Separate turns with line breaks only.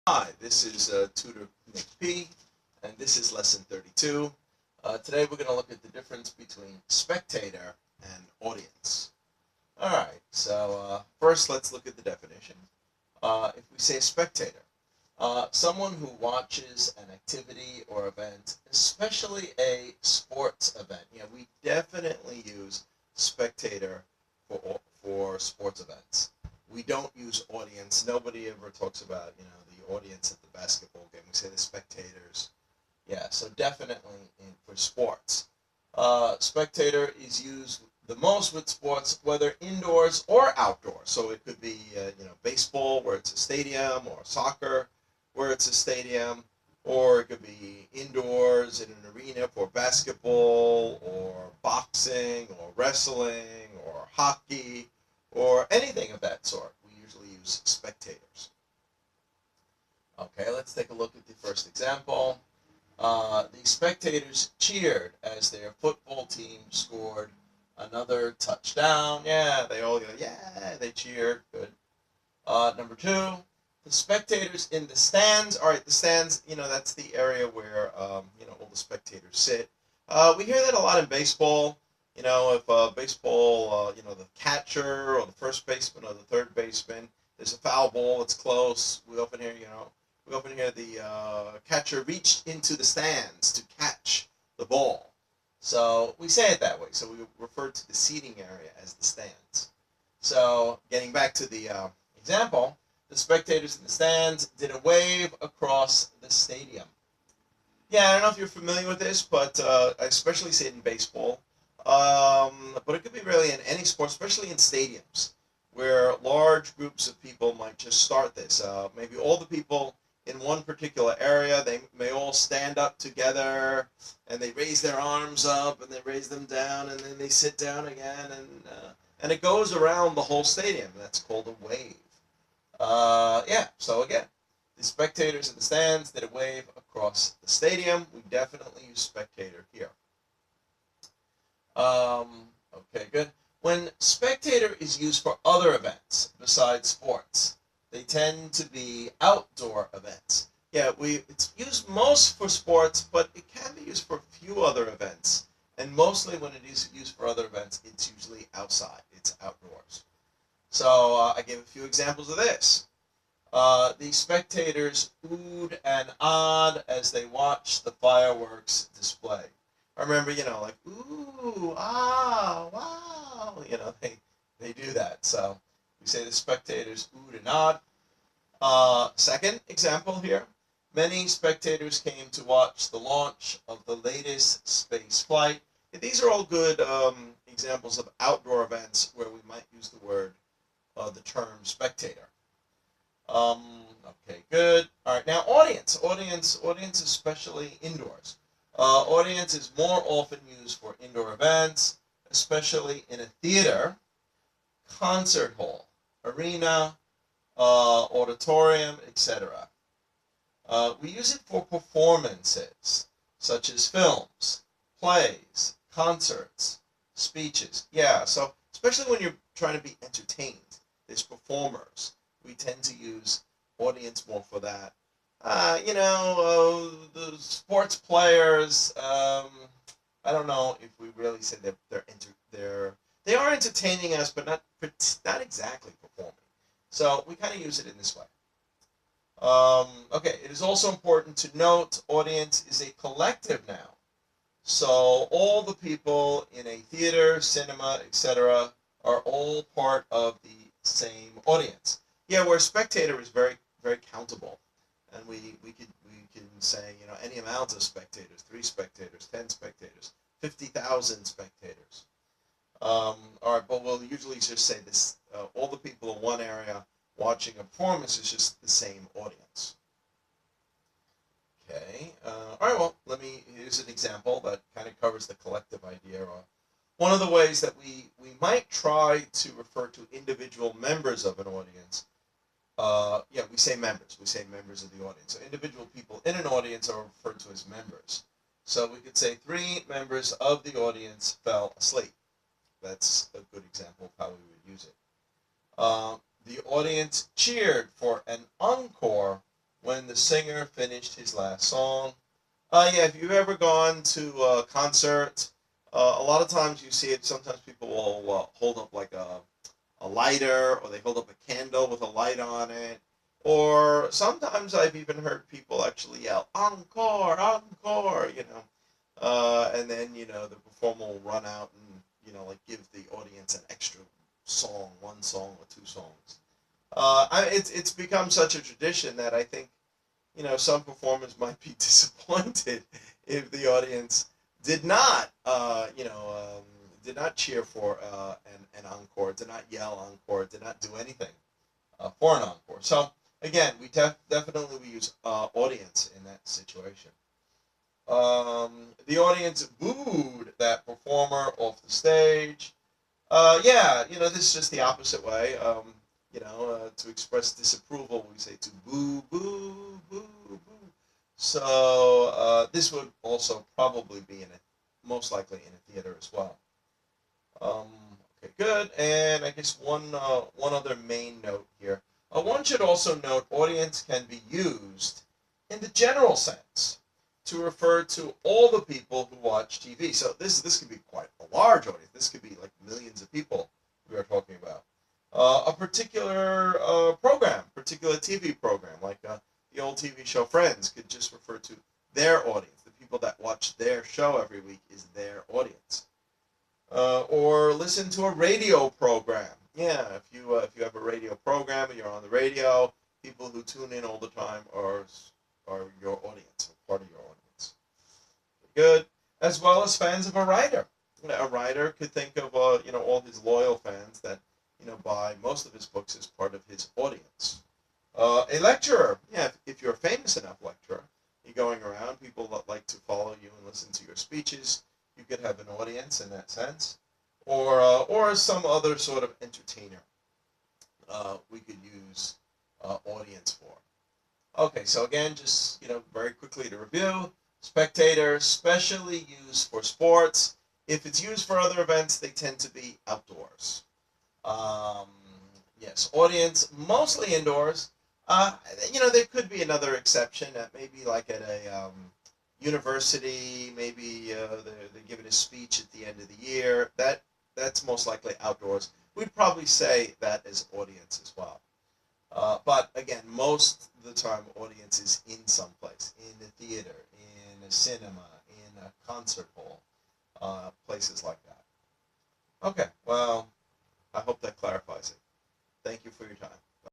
Hi, this is Tutor Nick P, and this is lesson 32. Today we're going to look at the difference between spectator and audience. Alright, so first let's look at the definition. If we say spectator, someone who watches an activity or event, especially a sports event. We definitely use spectator for sports events. We don't use audience. Nobody ever talks about, the audience at the basketball game. We say the spectators. Yeah, so definitely for sports. Spectator is used the most with sports, whether indoors or outdoors. So it could be, baseball, where it's a stadium, or soccer, where it's a stadium, or it could be indoors in an arena for basketball, or boxing, or wrestling, or hockey, or anything of that sort. We usually use spectators. Okay, let's take a look at the first example. The spectators cheered as their football team scored another touchdown. Yeah, they all go, yeah, they cheered. Good. Number two, the spectators in the stands. All right, the stands, that's the area where, all the spectators sit. We hear that a lot in baseball. If baseball, the catcher or the first baseman or the third baseman, there's a foul ball, it's close. We often hear, the catcher reached into the stands to catch the ball. So we say it that way. So we refer to the seating area as the stands. So getting back to the example, the spectators in the stands did a wave across the stadium. Yeah, I don't know if you're familiar with this, but I especially see it in baseball. But it could be really in any sport, especially in stadiums, where large groups of people might just start this. Maybe all the people in one particular area, they may all stand up together, and they raise their arms up, and they raise them down, and then they sit down again, and it goes around the whole stadium. That's called a wave. So again, the spectators in the stands did a wave across the stadium. We definitely use spectator here. Okay, good. When spectator is used for other events besides sports, they tend to be outdoor events. Yeah, it's used most for sports, but it can be used for a few other events. And mostly when it is used for other events, it's usually outside. It's outdoors. So I gave a few examples of this. The spectators oohed and ahed as they watched the fireworks display. I remember, like, ooh, ah, wow, they do that. So we say the spectators oohed and ahed. Second example here. Many spectators came to watch the launch of the latest space flight. These are all good examples of outdoor events where we might use the term spectator. Okay, good. All right, now audience, especially indoors. Audience is more often used for indoor events, especially in a theater, concert hall, arena, auditorium, etc. We use it for performances, such as films, plays, concerts, speeches. Yeah, so especially when you're trying to be entertained, there's performers. We tend to use audience more for that. The sports players. I don't know if we really say that they are entertaining us, but not exactly performing. So we kind of use it in this way. Okay, it is also important to note audience is a collective noun. So all the people in a theater, cinema, etc. are all part of the same audience. Yeah, where spectator is very, very countable. And we can say, any amount of spectators, 3 spectators, 10 spectators, 50,000 spectators. All right, but we'll usually just say this, all the people in one area watching a performance is just the same audience. Okay, all right, well, here's an example that kind of covers the collective idea. One of the ways that we might try to refer to individual members of an audience, we say members. We say members of the audience. So individual people in an audience are referred to as members. So we could say 3 members of the audience fell asleep. That's a good example of how we would use it. The audience cheered for an encore when the singer finished his last song. Yeah, if you've ever gone to a concert, a lot of times you see it. Sometimes people will hold up like a lighter, or they hold up a candle with a light on it. Or sometimes I've even heard people actually yell, encore, encore, and then, the performer will run out and, like give the audience an extra song, one song or two songs. It's become such a tradition that I think, some performers might be disappointed if the audience did not, did not cheer for an encore, did not yell encore, did not do anything for an encore. So again, we definitely we use audience in that situation. The audience booed that performer off the stage. Yeah, this is just the opposite way. To express disapproval, we say to boo, boo, boo, boo. So this would also probably be most likely in a theater as well. Okay, good. And I guess one other main note here. One should also note audience can be used in the general sense to refer to all the people who watch TV. So this could be quite a large audience. This could be like millions of people we are talking about. A particular program, particular TV program, like the old TV show Friends, could just refer to their audience. The people that watch their show every week is their audience. Or listen to a radio program. Yeah, if you have a radio program and you're on the radio, people who tune in all the time are your audience, or part of your audience. Good. As well as fans of a writer. A writer could think of all his loyal fans that buy most of his books as part of his audience. A lecturer. Yeah, if you're a famous enough lecturer, you're going around, people that like to follow you and listen to your speeches. You could have an audience in that sense, or some other sort of entertainer. We could use audience for. Okay, so again, just very quickly to review: spectator, specially used for sports. If it's used for other events, they tend to be outdoors. Um, yes, audience, mostly indoors. There could be another exception at maybe like at a university, maybe they're giving a speech at the end of the year. That's most likely outdoors. We'd probably say that as audience as well. But again, most of the time, audience is in some place, in the theater, in a cinema, in a concert hall, places like that. Okay, well, I hope that clarifies it. Thank you for your time.